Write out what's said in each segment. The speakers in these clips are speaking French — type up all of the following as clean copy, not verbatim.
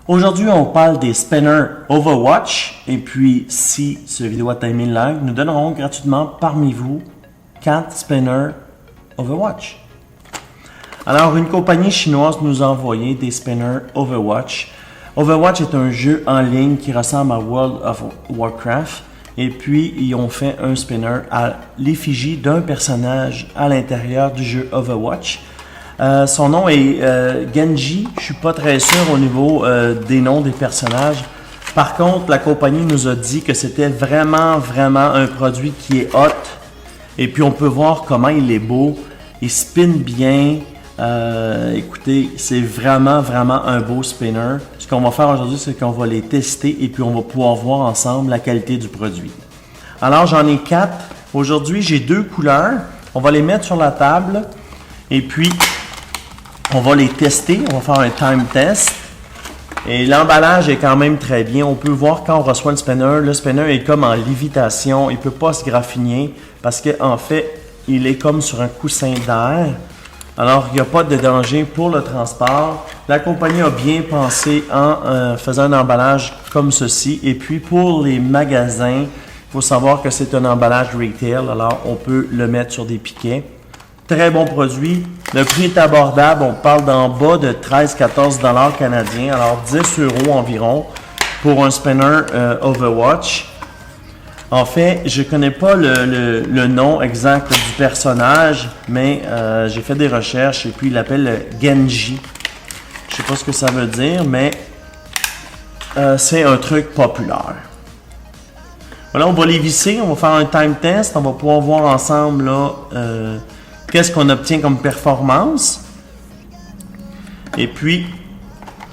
Aujourd'hui, on parle des spinners Overwatch. Et puis, si cette vidéo atteint 1000 likes, nous donnerons gratuitement parmi vous 4 spinners Overwatch. Alors, une compagnie chinoise nous a envoyé des spinners Overwatch. Overwatch est un jeu en ligne qui ressemble à World of Warcraft. Et puis, ils ont fait un spinner à l'effigie d'un personnage à l'intérieur du jeu Overwatch. Son nom est Genji. Je suis pas très sûr au niveau des noms des personnages. Par contre, la compagnie nous a dit que c'était vraiment un produit qui est hot. Et puis, on peut voir comment il est beau. Il spin bien. Écoutez, c'est vraiment un beau spinner. Ce qu'on va faire aujourd'hui, c'est qu'on va les tester et puis on va pouvoir voir ensemble la qualité du produit. Alors, j'en ai 4. Aujourd'hui, j'ai 2 couleurs. On va les mettre sur la table et puis on va les tester. On va faire un time test. Et l'emballage est quand même très bien. On peut voir quand on reçoit le spinner est comme en lévitation. Il ne peut pas se graffiner parce qu'en fait, il est comme sur un coussin d'air. Alors, il n'y a pas de danger pour le transport. La compagnie a bien pensé en faisant un emballage comme ceci. Et puis, pour les magasins, il faut savoir que c'est un emballage retail. Alors, on peut le mettre sur des piquets. Très bon produit. Le prix est abordable. On parle d'en bas de 13-14 $ canadiens. Alors, 10 € environ pour un spinner Overwatch. En fait, je ne connais pas le nom exact du personnage, mais j'ai fait des recherches et puis il l'appelle Genji. Je ne sais pas ce que ça veut dire, mais c'est un truc populaire. Voilà, on va les visser, on va faire un time test, on va pouvoir voir ensemble là qu'est-ce qu'on obtient comme performance. Et puis,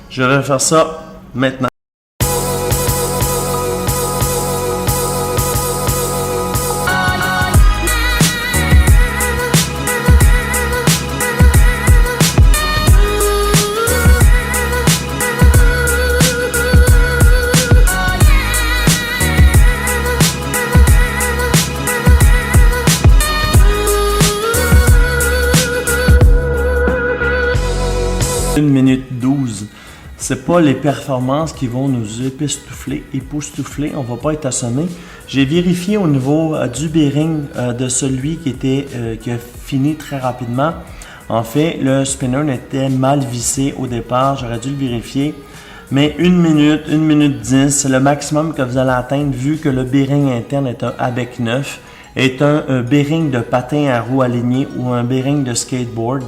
je vais faire ça maintenant. Une minute 12. C'est pas les performances qui vont nous époustoufler. On va pas être assommé. J'ai vérifié au niveau du bearing de celui qui a fini très rapidement. En fait, le spinner était mal vissé au départ. J'aurais dû le vérifier. Mais 1 minute 10, c'est le maximum que vous allez atteindre vu que le bearing interne est un ABEC 9, est un bearing de patin à roues alignées ou un bearing de skateboard.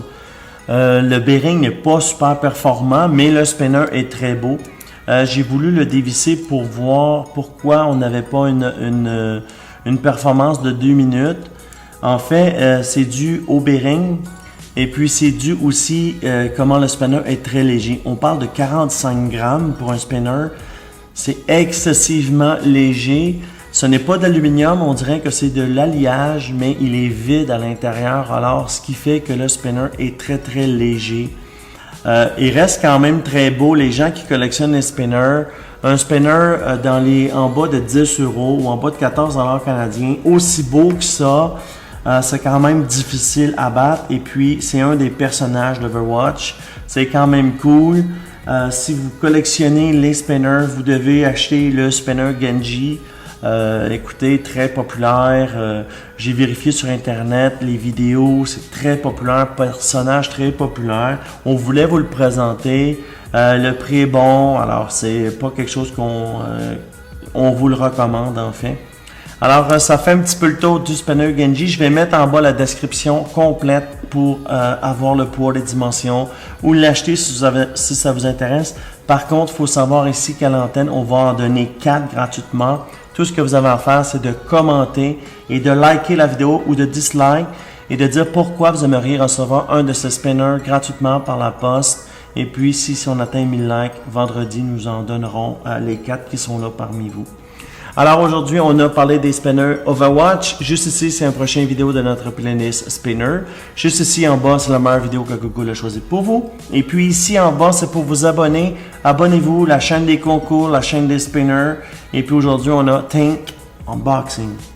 Le bearing n'est pas super performant, mais le spinner est très beau. J'ai voulu le dévisser pour voir pourquoi on n'avait pas une performance de 2 minutes. En fait, c'est dû au bearing et puis c'est dû aussi comment le spinner est très léger. On parle de 45 grammes pour un spinner. C'est excessivement léger. Ce n'est pas d'aluminium, on dirait que c'est de l'alliage, mais il est vide à l'intérieur, alors ce qui fait que le spinner est très léger. Il reste quand même très beau. Les gens qui collectionnent les spinners, un spinner en bas de 10 € ou en bas de 14 $ canadiens, aussi beau que ça, c'est quand même difficile à battre. Et puis, c'est un des personnages d'Overwatch. C'est quand même cool. Si vous collectionnez les spinners, vous devez acheter le spinner Genji. Écoutez, très populaire. J'ai vérifié sur internet les vidéos, c'est très populaire, personnage très populaire. On voulait vous le présenter. Le prix est bon, alors c'est pas quelque chose on vous le recommande en fait. Alors ça fait un petit peu le tour du spinner Genji. Je vais mettre en bas la description complète pour avoir le poids, les dimensions ou l'acheter si ça vous intéresse. Par contre, il faut savoir ici qu'à l'antenne, on va en donner 4 gratuitement. Tout ce que vous avez à faire, c'est de commenter et de liker la vidéo ou de dislike et de dire pourquoi vous aimeriez recevoir un de ces spinners gratuitement par la poste. Et puis, si on atteint 1000 likes, vendredi, nous en donnerons les 4 qui sont là parmi vous. Alors aujourd'hui, on a parlé des spinners Overwatch. Juste ici, c'est une prochaine vidéo de notre playlist spinner. Juste ici en bas, c'est la meilleure vidéo que Google a choisi pour vous. Et puis ici en bas, c'est pour vous abonner. Abonnez-vous, la chaîne des concours, la chaîne des spinners. Et puis aujourd'hui, on a Tank Unboxing.